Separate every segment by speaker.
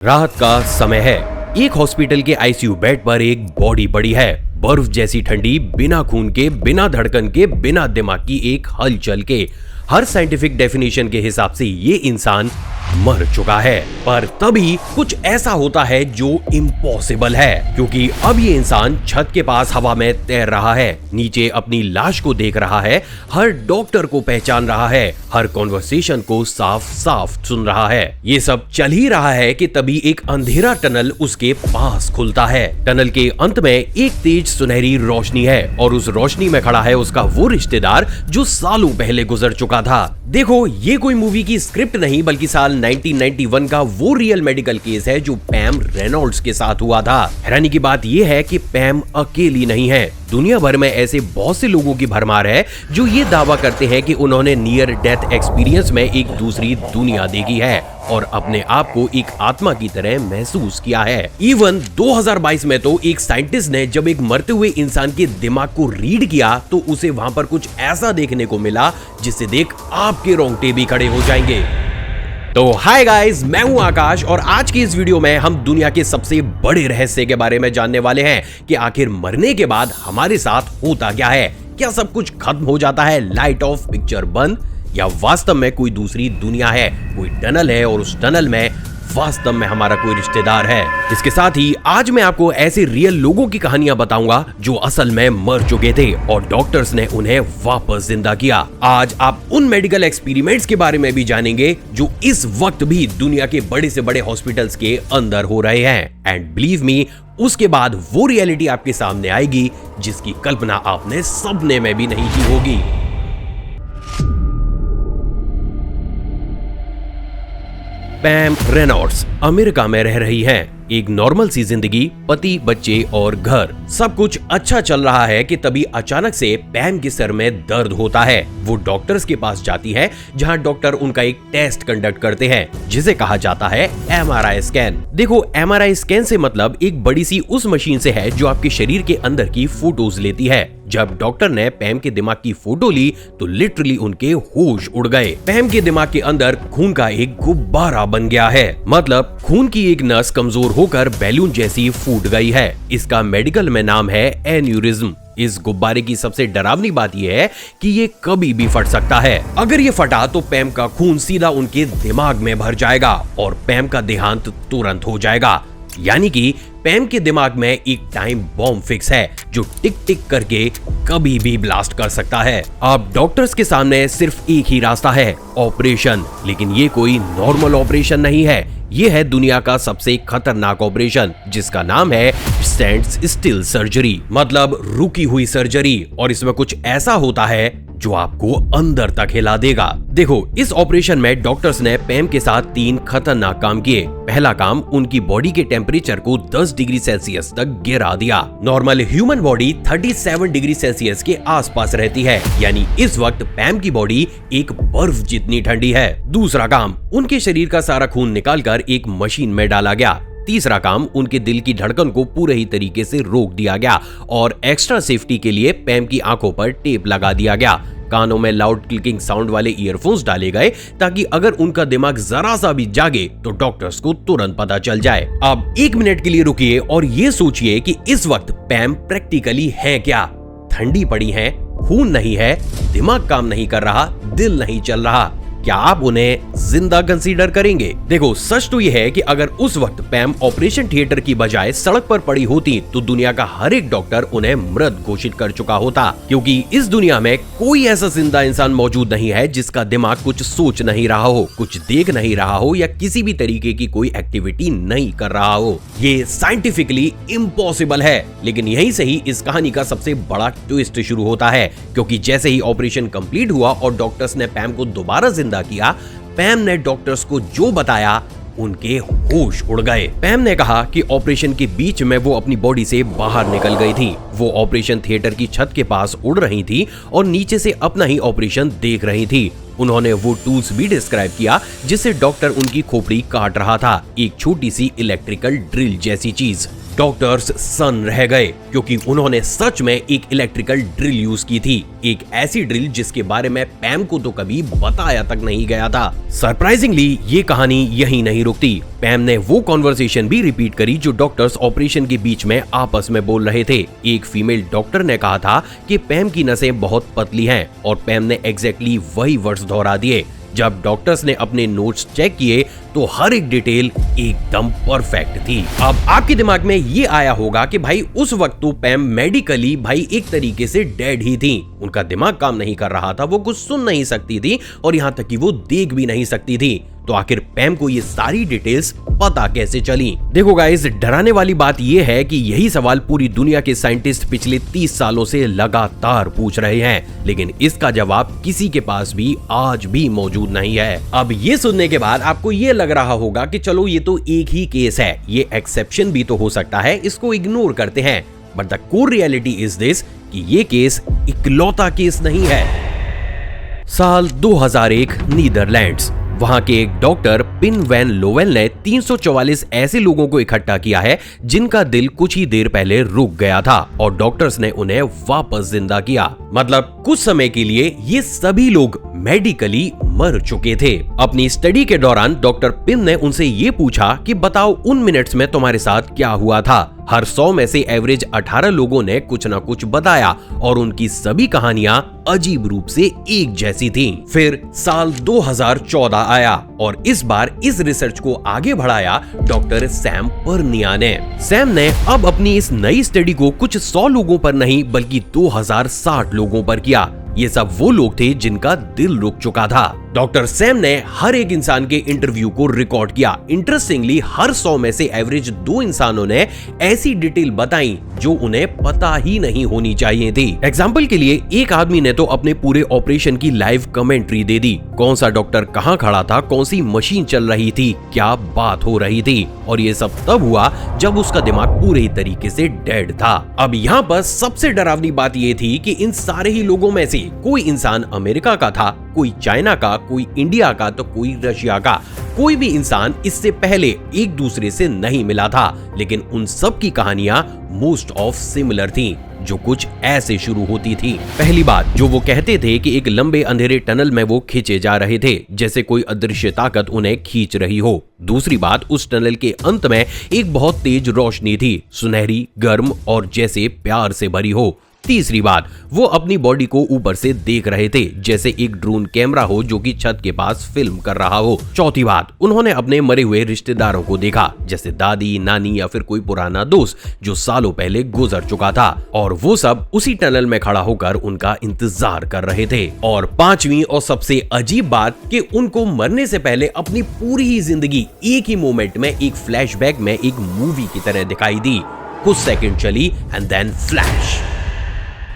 Speaker 1: रात का समय है। एक हॉस्पिटल के आईसीयू बेड पर एक बॉडी पड़ी है, बर्फ जैसी ठंडी, बिना खून के, बिना धड़कन के, बिना दिमाग की एक हलचल के। हर साइंटिफिक डेफिनेशन के हिसाब से ये इंसान मर चुका है, पर तभी कुछ ऐसा होता है जो इम्पॉसिबल है, क्योंकि अब ये इंसान छत के पास हवा में तैर रहा है, नीचे अपनी लाश को देख रहा है, हर डॉक्टर को पहचान रहा है, हर कॉन्वर्सेशन को साफ साफ सुन रहा है। ये सब चल ही रहा है कि तभी एक अंधेरा टनल उसके पास खुलता है। टनल के अंत में एक तेज सुनहरी रोशनी है और उस रोशनी में खड़ा है उसका वो रिश्तेदार जो सालों पहले गुजर चुका था। देखो, ये कोई मूवी की स्क्रिप्ट नहीं बल्कि साल 1991 का वो रियल मेडिकल केस है जो पैम रेनॉल्ड्स के साथ हुआ था। हैरानी की बात यह है कि पैम अकेली नहीं है। दुनिया भर में ऐसे बहुत से लोगों की भरमार है जो ये दावा करते हैं कि उन्होंने नियर डेथ एक्सपीरियंस में एक दूसरी दुनिया देखी है और अपने आप को एक आत्मा की तरह महसूस किया है। इवन 2022 में तो एक साइंटिस्ट ने जब एक मरते हुए इंसान के दिमाग को रीड किया तो उसे वहां पर कुछ ऐसा देखने को मिला जिसे देख आपके रोंगटे भी खड़े हो जाएंगे। तो हाय गाइस, मैं हूं आकाश और आज की इस वीडियो में हम दुनिया के सबसे बड़े रहस्य के बारे में जानने वाले हैं कि आखिर मरने के बाद हमारे साथ होता क्या है। क्या सब कुछ खत्म हो जाता है, लाइट ऑफ, पिक्चर बंद, या वास्तव में कोई दूसरी दुनिया है, कोई टनल है और उस टनल में वास्तव में हमारा कोई रिश्तेदार है। इसके साथ ही आज मैं आपको ऐसे रियल लोगों की कहानियां बताऊंगा जो असल में मर चुके थे और डॉक्टर्स ने उन्हें वापस जिंदा किया। आज आप उन मेडिकल एक्सपेरिमेंट्स के बारे में भी जानेंगे जो इस वक्त भी दुनिया के बड़े से बड़े हॉस्पिटल्स के अंदर हो रहे हैं। एंड बिलीव मी, उसके बाद वो रियलिटी आपके सामने आएगी जिसकी कल्पना आपने सपने में भी नहीं की होगी। पैम रेनॉल्ड्स अमेरिका में रह रही हैं। एक नॉर्मल सी जिंदगी, पति, बच्चे और घर, सब कुछ अच्छा चल रहा है कि तभी अचानक से पैम के सर में दर्द होता है। वो डॉक्टर्स के पास जाती है जहां डॉक्टर उनका एक टेस्ट कंडक्ट करते हैं जिसे कहा जाता है MRI स्कैन। देखो, MRI स्कैन से मतलब एक बड़ी सी उस मशीन से है जो आपके शरीर के अंदर की फोटोज लेती है। जब डॉक्टर ने पैम के दिमाग की फोटो ली तो लिटरली उनके होश उड़ गए। पैम के दिमाग के अंदर खून का एक गुब्बारा बन गया है, मतलब खून की एक नस कमजोर होकर बैलून जैसी फूट गई है। इसका मेडिकल में नाम है एन्यूरिज्म। इस गुब्बारे की सबसे डरावनी बात यह है कि ये कभी भी फट सकता है। अगर ये फटा तो पैम का खून सीधा उनके दिमाग में भर जाएगा और पैम का देहांत तुरंत हो जाएगा। यानी कि पैम के दिमाग में एक टाइम बॉम्ब फिक्स है जो टिक टिक करके कभी भी ब्लास्ट कर सकता है। अब डॉक्टर्स के सामने सिर्फ एक ही रास्ता है, ऑपरेशन। लेकिन ये कोई नॉर्मल ऑपरेशन नहीं है, ये है दुनिया का सबसे खतरनाक ऑपरेशन जिसका नाम है स्टैंड स्टिल सर्जरी, मतलब रुकी हुई सर्जरी। और इसमें कुछ ऐसा होता है जो आपको अंदर तक हिला देगा। देखो, इस ऑपरेशन में डॉक्टर्स ने पैम के साथ 3 खतरनाक काम किए। पहला काम, उनकी बॉडी के टेम्परेचर को 10 डिग्री सेल्सियस तक गिरा दिया। Normal human body 37 degree Celsius के आसपास रहती है, यानी इस वक्त पैम की बॉडी एक बर्फ जितनी ठंडी है। दूसरा काम, उनके शरीर का सारा खून निकालकर एक मशीन में डाला गया। तीसरा काम, उनके दिल की धड़कन को पूरे ही तरीके से रोक दिया गया और एक्स्ट्रा सेफ्टी के लिए पैम की आंखों पर टेप लगा दिया गया। कानों में लाउड क्लिकिंग साउंड वाले ईयरफोन्स डाले गए ताकि अगर उनका दिमाग जरा सा भी जागे तो डॉक्टर्स को तुरंत पता चल जाए। अब 1 मिनट के लिए रुकिए और ये सोचिए कि इस वक्त पैम प्रैक्टिकली है क्या। ठंडी पड़ी हैं, खून नहीं है, दिमाग काम नहीं कर रहा, दिल नहीं चल रहा। क्या आप उन्हें जिंदा कंसीडर करेंगे? देखो, सच तो यह है कि अगर उस वक्त पैम ऑपरेशन थिएटर की बजाय सड़क पर पड़ी होती तो दुनिया का हर एक डॉक्टर उन्हें मृत घोषित कर चुका होता, क्योंकि इस दुनिया में कोई ऐसा जिंदा इंसान मौजूद नहीं है जिसका दिमाग कुछ सोच नहीं रहा हो, कुछ देख नहीं रहा हो या किसी भी तरीके की कोई एक्टिविटी नहीं कर रहा हो। ये साइंटिफिकली इम्पॉसिबल है। लेकिन यहीं से ही इस कहानी का सबसे बड़ा ट्विस्ट शुरू होता है, क्योंकि जैसे ही ऑपरेशन कंप्लीट हुआ और डॉक्टर्स ने पैम को दोबारा किया, पैम ने डॉक्टर्स को जो बताया उनके होश उड़ गए। पैम ने कहा कि ऑपरेशन के बीच में वो अपनी बॉडी से बाहर निकल गई थी। वो ऑपरेशन थिएटर की छत के पास उड़ रही थी और नीचे से अपना ही ऑपरेशन देख रही थी। उन्होंने वो टूल्स भी डिस्क्राइब किया जिससे डॉक्टर उनकी खोपड़ी काट रहा था, एक छोटी सी इलेक्ट्रिकल ड्रिल जैसी चीज। डॉक्टर्स सन्न रह गए क्योंकि उन्होंने सच में एक इलेक्ट्रिकल ड्रिल यूज की थी, एक ऐसी ड्रिल जिसके बारे में पैम को तो कभी बताया तक नहीं गया था। सरप्राइजिंगली ये कहानी यहीं नहीं रुकती। पैम ने वो कॉन्वर्सेशन भी रिपीट करी जो डॉक्टर्स ऑपरेशन के बीच में आपस में बोल रहे थे। एक फीमेल डॉक्टर ने कहा था कि पैम की नसें बहुत पतली हैं और पैम ने एग्जैक्टली वही वर्ड्स दोहरा दिए। जब डॉक्टर्स ने अपने नोट्स चेक किए तो हर एक डिटेल एकदम परफेक्ट थी। अब आपके दिमाग में ये आया होगा कि भाई उस वक्त तो पैम मेडिकली भाई एक तरीके से डेड ही थी, उनका दिमाग काम नहीं कर रहा था, वो कुछ सुन नहीं सकती थी और यहाँ तक कि वो देख भी नहीं सकती थी। तो आखिर पैम को ये सारी डिटेल्स पता कैसे चली? देखो गाइस, डराने वाली बात ये है कि यही सवाल पूरी दुनिया के साइंटिस्ट पिछले 30 सालों से लगातार पूछ रहे हैं, लेकिन इसका जवाब किसी के पास भी आज भी मौजूद नहीं है। अब ये सुनने के बाद आपको ये लग रहा होगा कि चलो ये तो एक ही केस है, ये एक्सेप्शन भी तो हो सकता है, इसको इग्नोर करते हैं। But the core reality is this कि ये केस इकलौता केस नहीं है। साल 2001 नीदरलैंड्स। वहां के एक डॉक्टर पिन वैन लोवेल ने 344 ऐसे लोगों को इकट्ठा किया है जिनका दिल कुछ ही देर पहले रुक गया था और डॉक्टर्स ने उन्हें वापस जिंदा किया। मतलब कुछ समय के लिए ये सभी लोग मेडिकली मर चुके थे। अपनी स्टडी के दौरान डॉक्टर पिन ने उनसे ये पूछा कि बताओ उन मिनट्स में तुम्हारे साथ क्या हुआ था। हर 100 में से एवरेज 18 लोगों ने कुछ ना कुछ बताया और उनकी सभी कहानियां अजीब रूप से एक जैसी थीं। फिर साल 2014 आया और इस बार इस रिसर्च को आगे बढ़ाया डॉक्टर सैम पर्निया ने। सैम ने अब अपनी इस नई स्टडी को कुछ 100 लोगों पर नहीं बल्कि 2060 लोगों पर किया। ये सब वो लोग थे जिनका दिल रुक चुका था। डॉक्टर सैम ने हर एक इंसान के इंटरव्यू को रिकॉर्ड किया। इंटरेस्टिंगली हर 100 में से एवरेज 2 इंसानों ने ऐसी डिटेल बताई जो उन्हें पता ही नहीं होनी चाहिए थी। एग्जाम्पल के लिए एक आदमी ने तो अपने पूरे ऑपरेशन की लाइव कमेंट्री दे दी, कौन सा डॉक्टर कहाँ खड़ा था, कौन सी मशीन चल रही थी, क्या बात हो रही थी, और ये सब तब हुआ जब उसका दिमाग पूरे तरीके से डेड था। अब यहाँ पर सबसे डरावनी बात ये थी कि इन सारे ही लोगों में से कोई इंसान अमेरिका का था, कोई चाइना का, कोई इंडिया का, तो कोई रशिया का। कोई भी इंसान इससे पहले एक दूसरे से नहीं मिला था, लेकिन उन सब की कहानियां मोस्ट ऑफ सिमिलर थी, जो कुछ ऐसे शुरू होती थी। पहली बात, जो वो कहते थे कि एक लंबे अंधेरे टनल में वो खींचे जा रहे थे, जैसे कोई अदृश्य ताकत उन्हें खींच रही हो। दूसरी बात, उस टनल के अंत में एक बहुत तेज रोशनी थी, सुनहरी, गर्म और जैसे प्यार से भरी हो। तीसरी बात, वो अपनी बॉडी को ऊपर से देख रहे थे, जैसे एक ड्रोन कैमरा हो जो कि छत के पास फिल्म कर रहा हो। चौथी बात, उन्होंने अपने मरे हुए रिश्तेदारों को देखा, जैसे दादी, नानी या फिर कोई पुराना दोस्त जो सालों पहले गुजर चुका था, और वो सब उसी टनल में खड़ा होकर उनका इंतजार कर रहे थे। और पांचवी और सबसे अजीब बात कि उनको मरने से पहले अपनी पूरी ही जिंदगी एक ही मोमेंट में, एक फ्लैशबैक में, एक मूवी की तरह दिखाई दी। कुछ सेकंड चली एंड देन फ्लैश।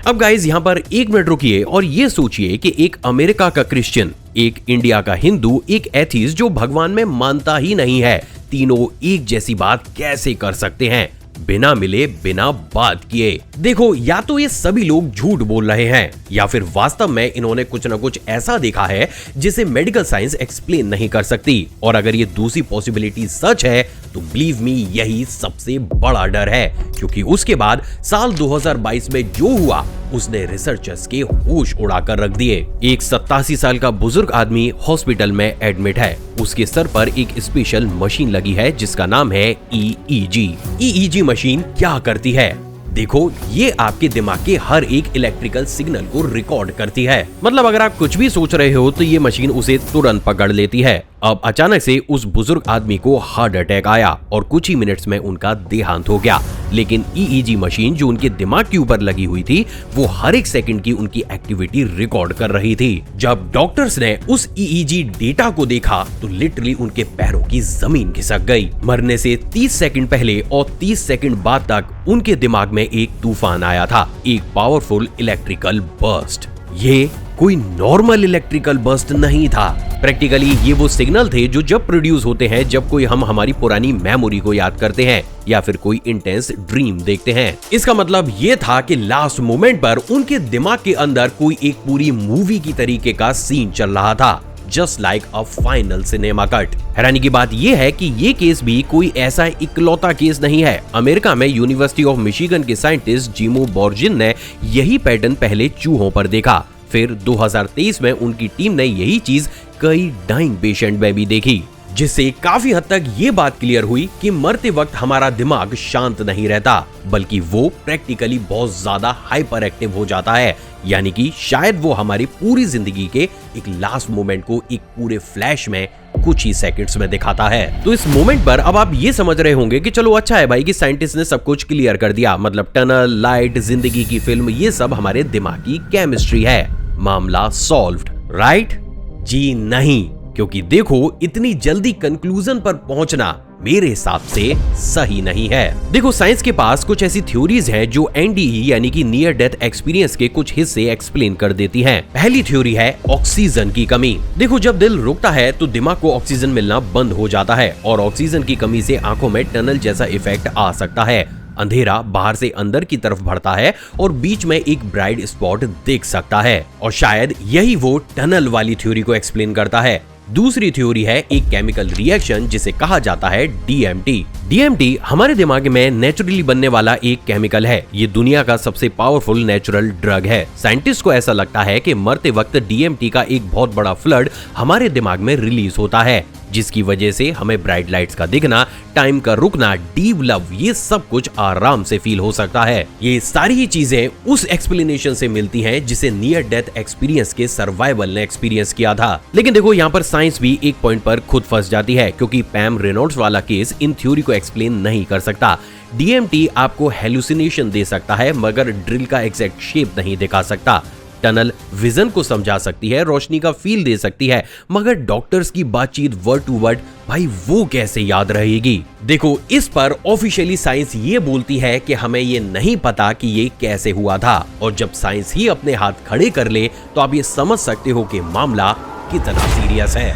Speaker 1: अब गाइज यहाँ पर 1 मिनट रुकिए और ये सोचिए कि एक अमेरिका का क्रिश्चियन, एक इंडिया का हिंदू, एक एथीस्ट जो भगवान में मानता ही नहीं है, तीनों एक जैसी बात कैसे कर सकते हैं बिना मिले, बिना बात किए? देखो, या तो ये सभी लोग झूठ बोल रहे हैं या फिर वास्तव में इन्होंने कुछ न कुछ ऐसा देखा है जिसे मेडिकल साइंस एक्सप्लेन नहीं कर सकती। और अगर ये दूसरी पॉसिबिलिटी सच है तो बिलीव मी, यही सबसे बड़ा डर है, क्योंकि उसके बाद साल 2022 में जो हुआ उसने रिसर्चर्स के होश उड़ा कर रख दिए। एक 87 साल का बुजुर्ग आदमी हॉस्पिटल में एडमिट है। उसके सर पर एक स्पेशल मशीन लगी है जिसका नाम है EEG। EEG मशीन क्या करती है? देखो, ये आपके दिमाग के हर एक इलेक्ट्रिकल सिग्नल को रिकॉर्ड करती है। मतलब अगर आप कुछ भी सोच रहे हो तो ये मशीन उसे तुरंत पकड़ लेती है। अब अचानक से उस बुजुर्ग आदमी को हार्ट अटैक आया और कुछ ही मिनट्स में उनका देहांत हो गया। लेकिन EEG मशीन जो उनके दिमाग के ऊपर लगी हुई थी, वो हर एक सेकंड की उनकी एक्टिविटी रिकॉर्ड कर रही थी। जब डॉक्टर्स ने उस EEG डेटा को देखा तो लिटरली उनके पैरों की जमीन खिसक गई। मरने से 30 सेकंड पहले और 30 सेकंड बाद तक उनके दिमाग में एक तूफान आया था, एक पावरफुल इलेक्ट्रिकल बर्स्ट। ये कोई नॉर्मल इलेक्ट्रिकल बर्स्ट नहीं था। प्रैक्टिकली ये वो सिग्नल थे जो जब प्रोड्यूस होते हैं जब कोई हम हमारी पुरानी मेमोरी को याद करते हैं या फिर कोई इंटेंस ड्रीम देखते हैं। इसका मतलब ये था कि लास्ट मोमेंट पर उनके दिमाग के अंदर कोई एक पूरी मूवी की तरीके का सीन चल रहा था, just like a final cinema cut. हैरानी की बात यह है कि ये केस भी कोई ऐसा इकलौता केस नहीं है। अमेरिका में यूनिवर्सिटी ऑफ मिशिगन के साइंटिस्ट जिमो बोर्जिन ने यही पैटर्न पहले चूहों पर देखा। फिर 2023 में उनकी टीम ने यही चीज कई डाइंग पेशेंट में भी देखी। जिससे काफी हद तक ये बात क्लियर हुई कि मरते वक्त हमारा दिमाग शांत नहीं रहता, बल्कि वो प्रैक्टिकली बहुत ज्यादा हाइपर एक्टिव हो जाता है। यानी कि शायद वो हमारी पूरी जिंदगी के एक लास्ट मोमेंट को एक पूरे फ्लैश में कुछ ही सेकंड्स में दिखाता है। तो इस मोमेंट पर अब आप ये समझ रहे होंगे कि चलो अच्छा है भाई कि साइंटिस्ट ने सब कुछ क्लियर कर दिया, मतलब टनल, लाइट, जिंदगी की फिल्म, ये सब हमारे दिमाग की केमिस्ट्री है, मामला सॉल्व्ड, राइट? जी नहीं, क्योंकि देखो इतनी जल्दी कंक्लूजन पर पहुंचना मेरे हिसाब से सही नहीं है। देखो साइंस के पास कुछ ऐसी थ्योरीज हैं जो एनडीई यानी कि नियर डेथ एक्सपीरियंस के कुछ हिस्से एक्सप्लेन कर देती हैं। पहली थ्योरी है ऑक्सीजन की कमी। देखो जब दिल रुकता है तो दिमाग को ऑक्सीजन मिलना बंद हो जाता है और ऑक्सीजन की कमी से आंखों में टनल जैसा इफेक्ट आ सकता है। अंधेरा बाहर से अंदर की तरफ बढ़ता है और बीच में एक ब्राइट स्पॉट देख सकता है, और शायद यही वो टनल वाली थ्योरी को एक्सप्लेन करता है। दूसरी थ्योरी है एक केमिकल रिएक्शन जिसे कहा जाता है डीएमटी। डीएमटी हमारे दिमाग में नेचुरली बनने वाला एक केमिकल है। ये दुनिया का सबसे पावरफुल नेचुरल ड्रग है। साइंटिस्ट को ऐसा लगता है कि मरते वक्त डीएमटी का एक बहुत बड़ा फ्लड हमारे दिमाग में रिलीज होता है, जिसकी वजह से हमें ब्राइट लाइट्स का दिखना, टाइम का रुकना, डीप लव, ये सब कुछ आराम से फील हो सकता है। ये सारी ही चीजें उस एक्सप्लेनेशन से मिलती हैं जिसे नियर डेथ एक्सपीरियंस के सर्वाइवल ने एक्सपीरियंस किया था। लेकिन देखो यहाँ पर साइंस भी एक पॉइंट पर खुद फंस जाती है, क्योंकि पैम रेनॉल्ड्स वाला केस इन थ्योरी को एक्सप्लेन नहीं कर सकता। डीएमटी आपको हेलुसिनेशन दे सकता है मगर ड्रिल का एग्जैक्ट शेप नहीं दिखा सकता। टनल विजन को समझा सकती है, रोशनी का फील दे सकती है, मगर डॉक्टर्स की बातचीत वर्ड टू वर्ड भाई वो कैसे याद रहेगी? देखो इस पर ऑफिशियली साइंस ये बोलती है कि हमें ये नहीं पता कि ये कैसे हुआ था, और जब साइंस ही अपने हाथ खड़े कर ले तो आप ये समझ सकते हो कि मामला कितना सीरियस है।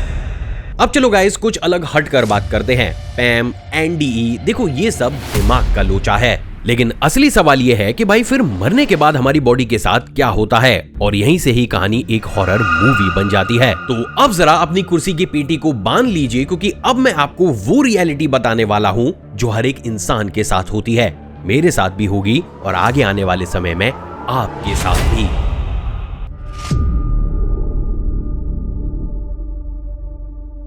Speaker 1: अब चलो गाइस कुछ अलग हटकर बात करते हैं। पैम, एनडीई, देखो ये सब दिमाग का लोचा है, लेकिन असली सवाल यह है कि भाई फिर मरने के बाद हमारी बॉडी के साथ क्या होता है, और यहीं से ही कहानी एक हॉरर मूवी बन जाती है। तो अब जरा अपनी कुर्सी की पेटी को बांध लीजिए, क्योंकि अब मैं आपको वो रियलिटी बताने वाला हूँ जो हर एक इंसान के साथ होती है, मेरे साथ भी होगी और आगे आने वाले समय में आपके साथ भी।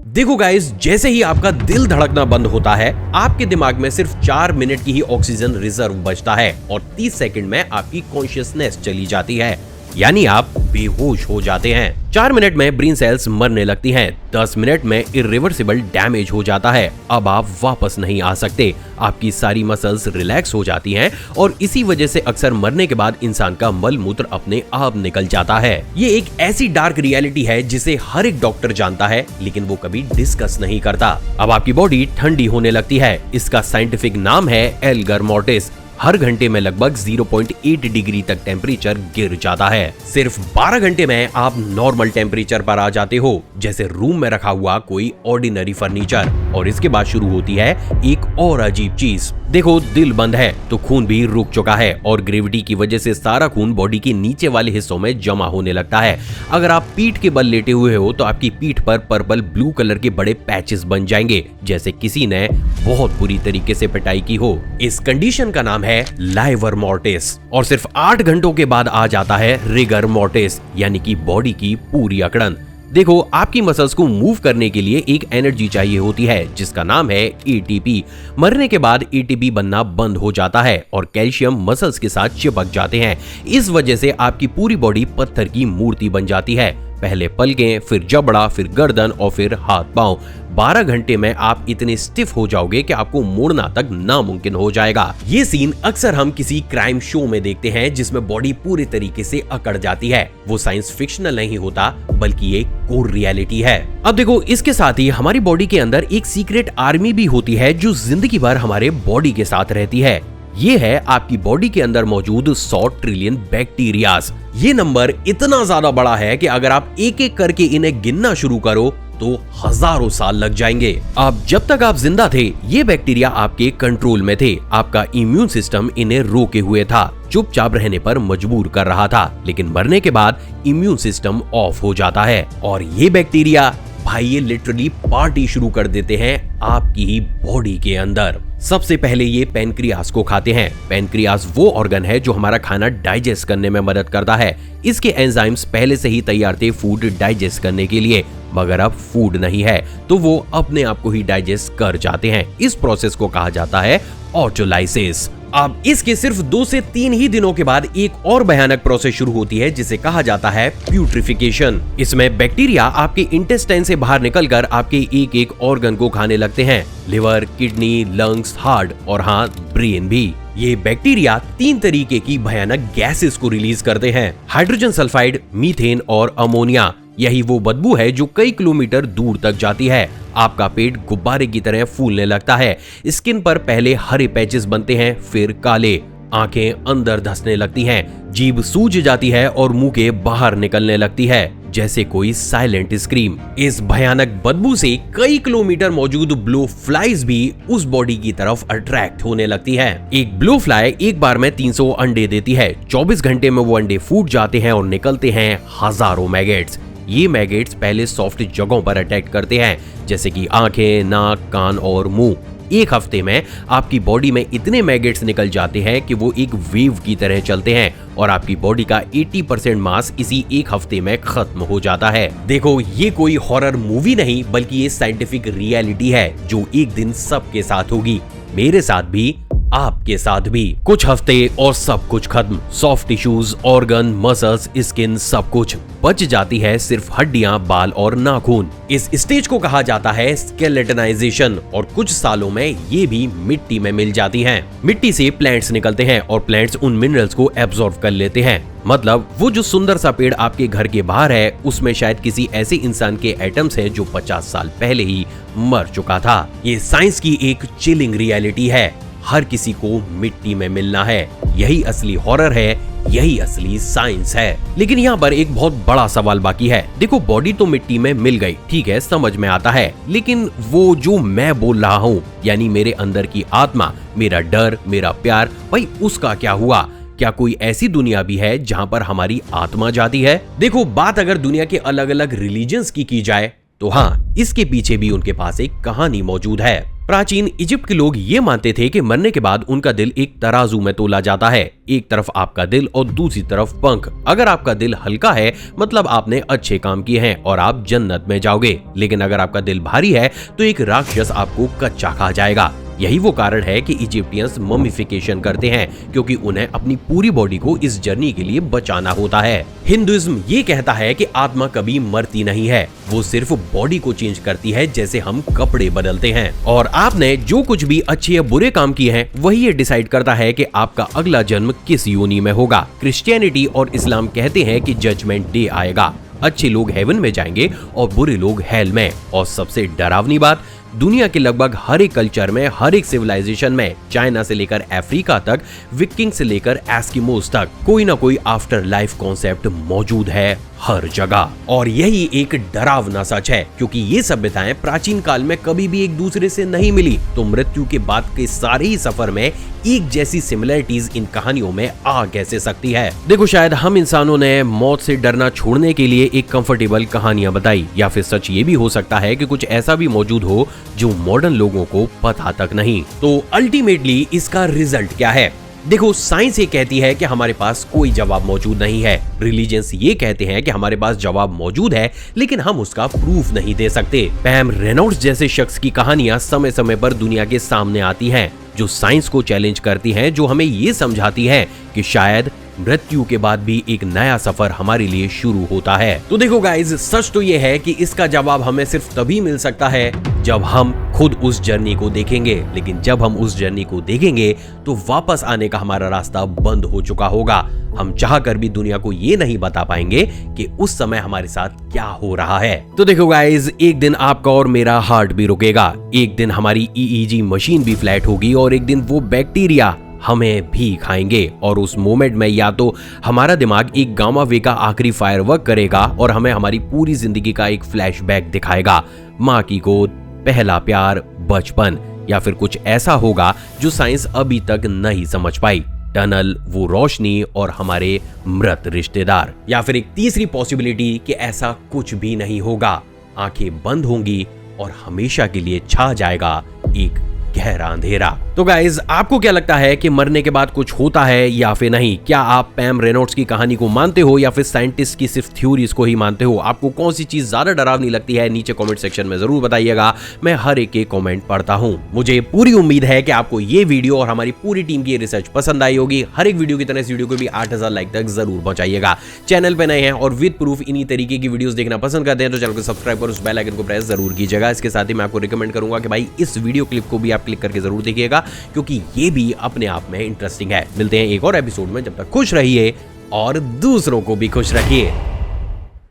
Speaker 1: देखो गाइस, जैसे ही आपका दिल धड़कना बंद होता है, आपके दिमाग में सिर्फ 4 मिनट की ही ऑक्सीजन रिजर्व बचता है और 30 सेकंड में आपकी कॉन्शियसनेस चली जाती है, यानी आप बेहोश हो जाते हैं। 4 मिनट में ब्रेन सेल्स मरने लगती हैं, 10 मिनट में इरिवर्सिबल डैमेज हो जाता है, अब आप वापस नहीं आ सकते, आपकी सारी मसल्स रिलैक्स हो जाती हैं और इसी वजह से अक्सर मरने के बाद इंसान का मल मूत्र अपने आप निकल जाता है। ये एक ऐसी डार्क रियलिटी है जिसे हर एक डॉक्टर जानता है, लेकिन वो कभी डिस्कस नहीं करता। अब आपकी बॉडी ठंडी होने लगती है, इसका साइंटिफिक नाम है एल्गर मोर्टिस। हर घंटे में लगभग 0.8 डिग्री तक टेम्परेचर गिर जाता है। सिर्फ 12 घंटे में आप नॉर्मल टेम्परेचर पर आ जाते हो, जैसे रूम में रखा हुआ कोई ऑर्डिनरी फर्नीचर। और इसके बाद शुरू होती है एक और अजीब चीज। देखो दिल बंद है तो खून भी रुक चुका है और ग्रेविटी की वजह से सारा खून बॉडी के नीचे वाले हिस्सों में जमा होने लगता है। अगर आप पीठ के बल लेटे हुए हो तो आपकी पीठ पर पर्पल ब्लू कलर के बड़े पैचेस बन जाएंगे, जैसे किसी ने बहुत बुरी तरीके से पिटाई की हो। इस कंडीशन का नाम है लाइवर मोर्टिस। और सिर्फ 8 घंटों के बाद आ जाता है रिगर मोर्टिस, यानी कि बॉडी की पूरी अकड़न। देखो आपकी मसल्स को मूव करने के लिए एक एनर्जी चाहिए होती है जिसका नाम है एटीपी। मरने के बाद एटीपी बनना बंद हो जाता है और कैल्शियम मसल्स के साथ चिपक जाते हैं। इस वजह से आपकी पूरी बॉडी पत्थर की मूर्ति बन जाती है, पहले पलकें, फिर जबड़ा, फिर गर्दन और फिर हाथ पांव। 12 घंटे में आप इतने स्टिफ हो जाओगे कि आपको मुड़ना तक नामुमकिन हो जाएगा। ये सीन अक्सर हम किसी क्राइम शो में देखते हैं जिसमें बॉडी पूरी तरीके से अकड़ जाती है। वो साइंस फिक्शनल नहीं होता बल्कि एक कोर रियलिटी है। अब देखो इसके साथ ही हमारी बॉडी के अंदर एक सीक्रेट आर्मी भी होती है जो जिंदगी भर हमारे बॉडी के साथ रहती है। ये है आपकी बॉडी के अंदर मौजूद 100 ट्रिलियन बैक्टीरियाज। ये नंबर इतना ज्यादा बड़ा है कि अगर आप एक एक करके इन्हें गिनना शुरू करो तो हजारों साल लग जाएंगे। अब जब तक आप जिंदा थे ये बैक्टीरिया आपके कंट्रोल में थे, आपका इम्यून सिस्टम इन्हें रोके हुए था, चुपचाप रहने पर मजबूर कर रहा था। लेकिन मरने के बाद इम्यून सिस्टम ऑफ हो जाता है और ये बैक्टीरिया भाई ये लिटरली पार्टी शुरू कर देते हैं आपकी ही बॉडी के अंदर। सबसे पहले ये पैनक्रियास को खाते हैं। पैनक्रियास वो ऑर्गन है जो हमारा खाना डाइजेस्ट करने में मदद करता है। इसके एंजाइम्स पहले से ही तैयार थे फूड डाइजेस्ट करने के लिए। मगर अब फूड नहीं है तो वो अपने आप को ही डाइजेस्ट कर जाते हैं। इस प्रोसेस को कहा जाता है ऑटोलाइसिस। अब इसके सिर्फ 2 से 3 ही दिनों के बाद एक और भयानक प्रोसेस शुरू होती है जिसे कहा जाता है प्यूट्रिफिकेशन। इसमें बैक्टीरिया आपके इंटेस्टाइन से बाहर निकलकर आपके एक एक ऑर्गन को खाने लगते हैं, लिवर, किडनी, लंग्स, हार्ट और हाँ, ब्रेन भी। ये बैक्टीरिया 3 तरीके की भयानक गैसेस को रिलीज करते हैं, हाइड्रोजन सल्फाइड, मीथेन और अमोनिया। यही वो बदबू है जो कई किलोमीटर दूर तक जाती है। आपका पेट गुब्बारे की तरह फूलने लगता है, स्किन पर पहले हरे पैचेस बनते हैं, फिर काले, आंखें अंदर धंसने लगती हैं, जीभ सूज जाती है और मुंह के बाहर निकलने लगती है जैसे कोई साइलेंट स्क्रीम। इस भयानक बदबू से कई किलोमीटर मौजूद ब्लो फ्लाइज भी उस बॉडी की तरफ अट्रैक्ट होने लगती है। एक ब्लो फ्लाई एक बार में 300 अंडे देती है। 24 घंटे में वो अंडे फूट जाते हैं और निकलते हैं हजारों मैगेट्स। ये मैगेट्स पहले सॉफ्ट जगहों पर अटैक करते हैं जैसे कि आंखें, नाक, कान और मुंह। एक हफ्ते में आपकी बॉडी में इतने मैगेट्स निकल जाते हैं कि वो एक वेव की तरह चलते हैं और आपकी बॉडी का 80% मास इसी एक हफ्ते में खत्म हो जाता है। देखो, ये कोई हॉरर मूवी नहीं बल्कि ये साइंटिफिक रियलिटी है जो एक दिन सबके साथ होगी, मेरे साथ भी, आपके साथ भी। कुछ हफ्ते और सब कुछ खत्म। Soft tissues, organ, muscles, skin, सब कुछ बच जाती है सिर्फ हड्डियां, बाल और नाखून। इस स्टेज को कहा जाता है स्केलेटनाइजेशन और कुछ सालों में ये भी मिट्टी में मिल जाती हैं। मिट्टी से प्लांट्स निकलते हैं और प्लांट्स उन मिनरल्स को एब्जॉर्ब कर लेते हैं। मतलब वो जो सुंदर सा पेड़ आपके घर के बाहर है उसमें शायद किसी ऐसे इंसान के एटम्स हैं जो 50 साल पहले ही मर चुका था। ये साइंस की एक चिलिंग रियलिटी है। हर किसी को मिट्टी में मिलना है। यही असली हॉरर है, यही असली साइंस है। लेकिन यहाँ पर एक बहुत बड़ा सवाल बाकी है। देखो, बॉडी तो मिट्टी में मिल गई, ठीक है, समझ में आता है, लेकिन वो जो मैं बोल रहा हूँ यानी मेरे अंदर की आत्मा, मेरा डर, मेरा प्यार, भाई उसका क्या हुआ? क्या कोई ऐसी दुनिया भी है जहाँ पर हमारी आत्मा जाती है? देखो, बात अगर दुनिया के अलग अलग रिलीजन्स की जाए तो हाँ, इसके पीछे भी उनके पास एक कहानी मौजूद है। प्राचीन इजिप्ट के लोग ये मानते थे कि मरने के बाद उनका दिल एक तराजू में तोला जाता है। एक तरफ आपका दिल और दूसरी तरफ पंख। अगर आपका दिल हल्का है मतलब आपने अच्छे काम किए हैं और आप जन्नत में जाओगे, लेकिन अगर आपका दिल भारी है तो एक राक्षस आपको कच्चा खा जाएगा। यही वो कारण है कि इजिप्टियंस ममिफिकेशन करते हैं, क्योंकि उन्हें अपनी पूरी बॉडी को इस जर्नी के लिए बचाना होता है। हिंदुइज्म ये कहता है कि आत्मा कभी मरती नहीं है, वो सिर्फ बॉडी को चेंज करती है जैसे हम कपड़े बदलते हैं। और आपने जो कुछ भी अच्छे या बुरे काम किए हैं वही ये डिसाइड करता है कि आपका अगला जन्म किस योनि में होगा। क्रिश्चियनिटी और इस्लाम कहते हैं कि जजमेंट डे आएगा, अच्छे लोग हेवन में जाएंगे और बुरे लोग हेल में। और सबसे डरावनी बात, दुनिया के लगभग हर एक कल्चर में, हर एक सिविलाइजेशन में, चाइना से लेकर अफ्रीका तक, विकिंग से लेकर एस्किमोस तक, कोई ना कोई आफ्टर लाइफ कॉन्सेप्ट मौजूद है हर जगह। और यही एक डरावना सच है, क्योंकि ये सभ्यताएं प्राचीन काल में कभी भी एक दूसरे से नहीं मिली, तो मृत्यु के बाद के सारे ही सफर में एक जैसी सिमिलरिटीज इन कहानियों में आ कैसे सकती है। देखो, शायद हम इंसानों ने मौत से डरना छोड़ने के लिए एक कंफर्टेबल कहानियां बताई, या फिर सच ये भी हो सकता है कि कुछ ऐसा भी मौजूद हो जो मॉडर्न लोगों को पता तक नहीं। तो अल्टीमेटली इसका रिजल्ट क्या है? देखो, साइंस ये कहती है कि हमारे पास कोई जवाब मौजूद नहीं है। रिलीजियंस ये कहते हैं कि हमारे पास जवाब मौजूद है, लेकिन हम उसका प्रूफ नहीं दे सकते। पैम रेनॉल्ड्स जैसे शख्स की कहानियां समय समय पर दुनिया के सामने आती हैं, जो साइंस को चैलेंज करती हैं, जो हमें ये समझाती है कि शायद मृत्यु के बाद भी एक नया सफर हमारे लिए शुरू होता है। तो देखो गाइज, सच तो ये है कि इसका जवाब हमें सिर्फ तभी मिल सकता है जब हम खुद उस जर्नी को देखेंगे। लेकिन जब हम उस जर्नी को देखेंगे तो वापस आने का हमारा रास्ता बंद हो चुका होगा। हम चाह कर भी दुनिया को ये नहीं बता पाएंगे कि उस समय हमारे साथ क्या हो रहा है। तो देखो गाइज, एक दिन आपका और मेरा हार्ट भी रुकेगा, एक दिन हमारी EEG मशीन भी फ्लैट होगी और एक दिन वो बैक्टीरिया हमें भी खाएंगे। और उस मोमेंट में या तो हमारा दिमाग एक गामा वे का आखिरी फायरवर्क करेगा और हमें हमारी पूरी जिंदगी का एक फ्लैशबैक दिखाएगा, माँ की गोद, पहला प्यार, बचपन, या फिर कुछ ऐसा होगा जो साइंस अभी तक नहीं समझ पाई, टनल, वो रोशनी और हमारे मृत रिश्तेदार। या फिर एक तीसरी पॉसिबिलिटी कि ऐसा कुछ भी नहीं होगा, आंखें बंद होंगी और हमेशा के लिए छा जाएगा एक गहरा अंधेरा। तो गाइज आपको क्या लगता है कि मरने के बाद कुछ होता है या फिर नहीं? क्या आप पैम रेनॉल्ड्स की कहानी को मानते हो या फिर साइंटिस्ट की सिर्फ थ्योरीज को ही मानते हो? आपको कौन सी चीज ज्यादा डरावनी लगती है? नीचे कमेंट सेक्शन में जरूर बताइएगा, मैं हर एक के कमेंट पढ़ता हूं। मुझे पूरी उम्मीद है कि आपको ये वीडियो और हमारी पूरी टीम की रिसर्च पसंद आई होगी। हर एक वीडियो की तरह इस वीडियो को भी 8000 लाइक तक जरूर पहुंचाइएगा। चैनल पे नए हैं और विद प्रूफ इन्हीं तरीके की वीडियोस देखना पसंद करते हैं तो चैनल को सब्सक्राइब और उस बेल आइकन को प्रेस जरूर कीजिएगा। इसके साथ ही मैं आपको रिकमेंड करूंगा कि भाई इस वीडियो क्लिप को भी आप क्लिक करके जरूर देखिएगा, क्योंकि ये भी अपने आप में इंटरेस्टिंग है। मिलते हैं एक और एपिसोड में, जब तक खुश रहिए और दूसरों को भी खुश रखिए।